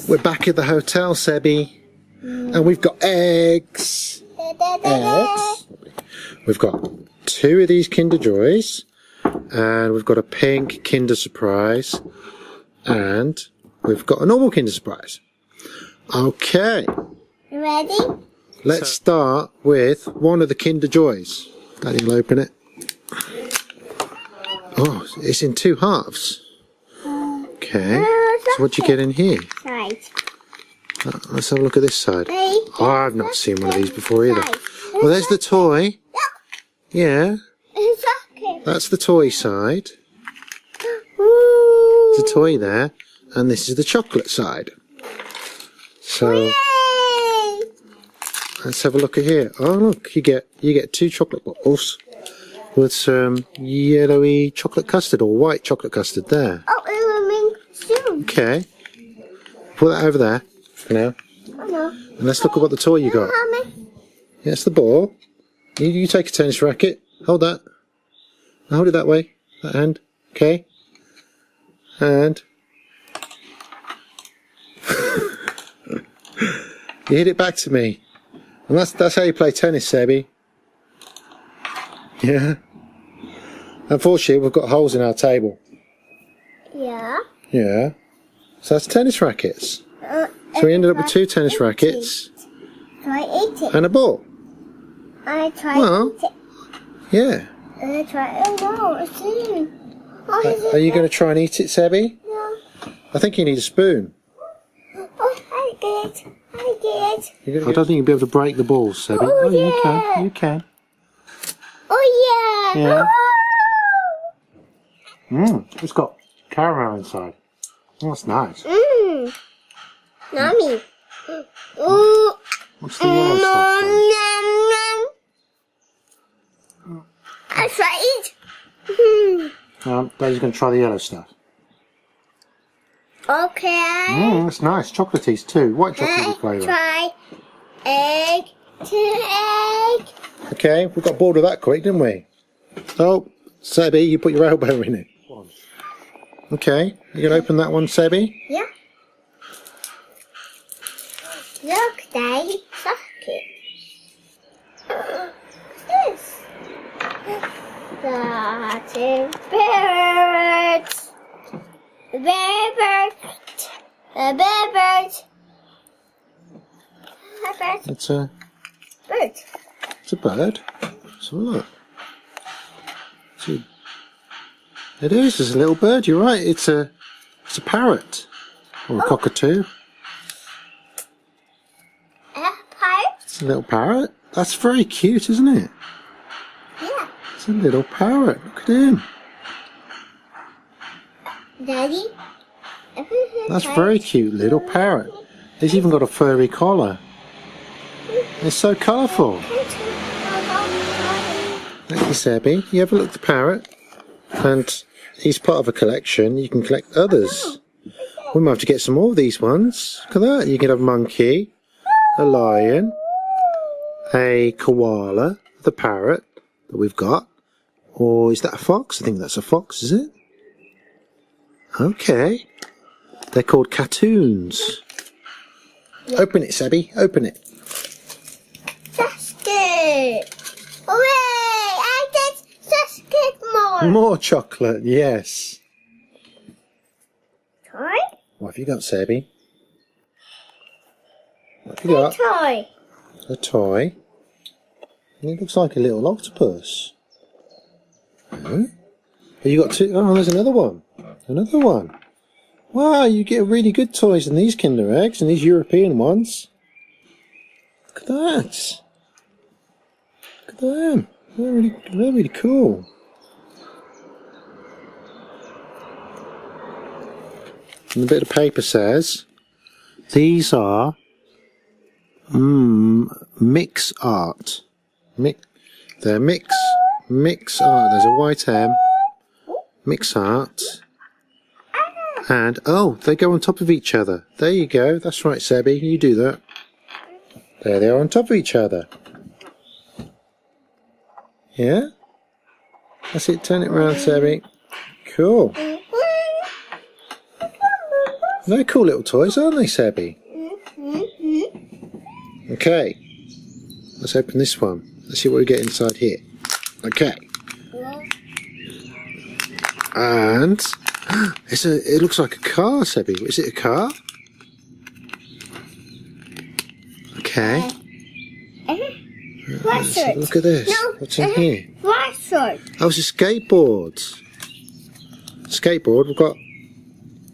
We're back at the hotel, Sebi, and we've got eggs. Eggs. We've got 2 of these Kinder Joys, and we've got a pink Kinder Surprise, and we've got a normal Kinder Surprise. Okay. You ready? Let's start with one of the Kinder Joys. Daddy will open it. Oh, it's in 2 halves. Okay. So what do you get in here? Right. Let's have a look at this side. Oh, I've not seen one of these before either. Well, there's the toy. Yeah. That's the toy side. There's a toy there. And this is the chocolate side. So let's have a look at here. Oh look, you get 2 chocolate bottles with some yellowy chocolate custard or white chocolate custard there. Oh, it will make soon. Okay. Put that over there for now. Oh no. And let's look at what the toy you got. Yeah, it's the ball. You take a tennis racket. Hold that. Hold it that way. That hand. Okay. And you hit it back to me. And that's how you play tennis, Sebi. Yeah. Unfortunately, we've got holes in our table. Yeah. Yeah. So that's tennis rackets. So we ended up with 2 tennis rackets. Try eat it. And a ball. I try Well, eat it. Yeah. I try. Oh no, it's in. Oh, Are you going to try and eat it, Sebi? No. I think you need a spoon. Oh, I get it. I get it. I don't think you'll be able to break the balls, Sebi. Oh, you yeah. can. You can. Oh yeah. Yeah. Oh. It's got caramel inside. Oh, that's nice. Yummy. Ooh. What's the yellow stuff? I try it. Daddy's going to try the yellow stuff. Okay. That's nice. Chocolatey's too. White chocolatey flavour. Try egg to egg. Okay, we got bored of that quick, didn't we? Oh, Sebi, you put your elbow in it. Okay, you going to open that one, Sebi? Yeah. Look, Daddy, suck it. This. That is birds. Bird. A bird. It's a Bird. bird. So look. It is. It's a little bird. You're right. It's a parrot or a cockatoo. A pirate? It's a little parrot. That's very cute, isn't it? Yeah. It's a little parrot. Look at him. Daddy? That's very cute, little parrot. He's even got a furry collar. It's so colourful. Thank you, Sebi. You ever look at the parrot? And he's part of a collection. You can collect others. We might have to get some more of these ones. Look at that. You can have a monkey, a lion, a koala, the parrot that we've got. Or is that a fox? I think that's a fox, is it? Okay. They're called cartoons. Open it, Sebi. Open it. That's good. Hooray! I get just get more. More chocolate, yes. Toy? What have you got, Sebi? What have you got? Toy. A toy. And it looks like a little octopus. Oh, you got 2. Oh, there's another one. Another one. Wow, you get really good toys in these Kinder Eggs and these European ones. Look at that. Look at them. They're really cool. And the bit of paper says, these are mix art. They're mix art. There's a white M. Mix art. And, oh, they go on top of each other. There you go. That's right, Sebby. You do that. There they are on top of each other. Yeah? That's it. Turn it around, Sebby. Cool. They're cool little toys, aren't they, Sebby? Okay. Let's open this one. Let's see what we get inside here. Okay. And it looks like a car, Sebby. Is it a car? Okay. What's it? Look at this. No. What's in here? What's it? Oh, it's a skateboard. Skateboard.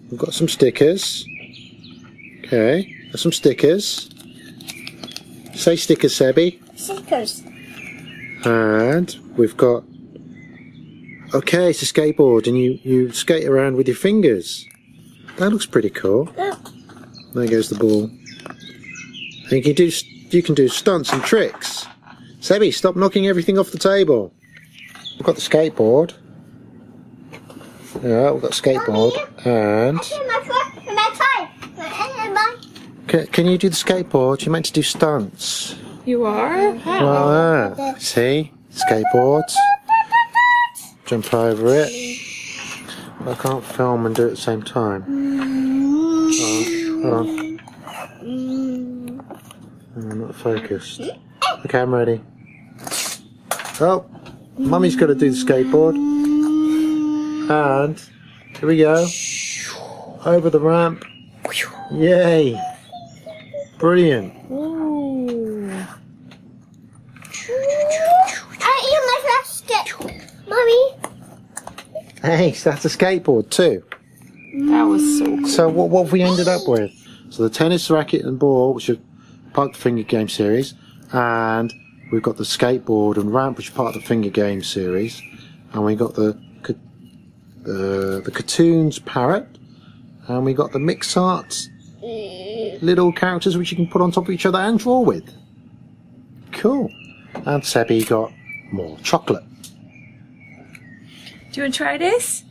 We've got some stickers. Okay. There's some stickers. Say stickers, Sebby. Stickers. And we've got. Okay, it's a skateboard, and you skate around with your fingers. That looks pretty cool. There goes the ball. And you can do stunts and tricks. Sebby, stop knocking everything off the table. We've got the skateboard. Yeah, we've got the skateboard, and can you do the skateboard? You're meant to do stunts. You are? Like that. See, skateboard. Jump over it. I can't film and do it at the same time. Oh. I'm not focused. Okay, I'm ready. Oh, Mummy's got to do the skateboard. And here we go. Over the ramp. Yay! Brilliant. Mommy. Hey, so that's a skateboard too. That was so cool. So what have we ended up with? So the tennis racket and ball, which are part of the finger game series, and we've got the skateboard and ramp, which are part of the finger game series, and we got the cartoons parrot, and we got the MixArts little characters which you can put on top of each other and draw with. Cool. And Sebby got more chocolate. Do you want to try this?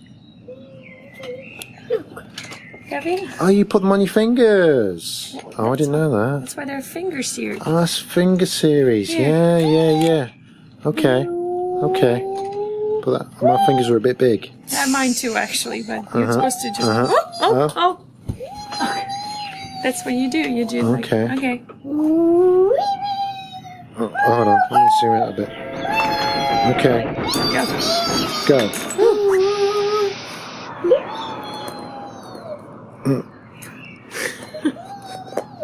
Gabby? Oh, you put them on your fingers. Oh, I didn't know that. That's why they're finger seared. Oh, that's finger series. Yeah. Okay. But my fingers are a bit big. Yeah, mine too, actually, but you're supposed to just... Oh. That's what you do. You do like... Okay. Okay. Oh, hold on. Let me zoom out a bit. Okay. Go. Go.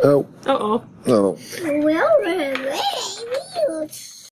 Oh. Uh-oh. Oh. Well,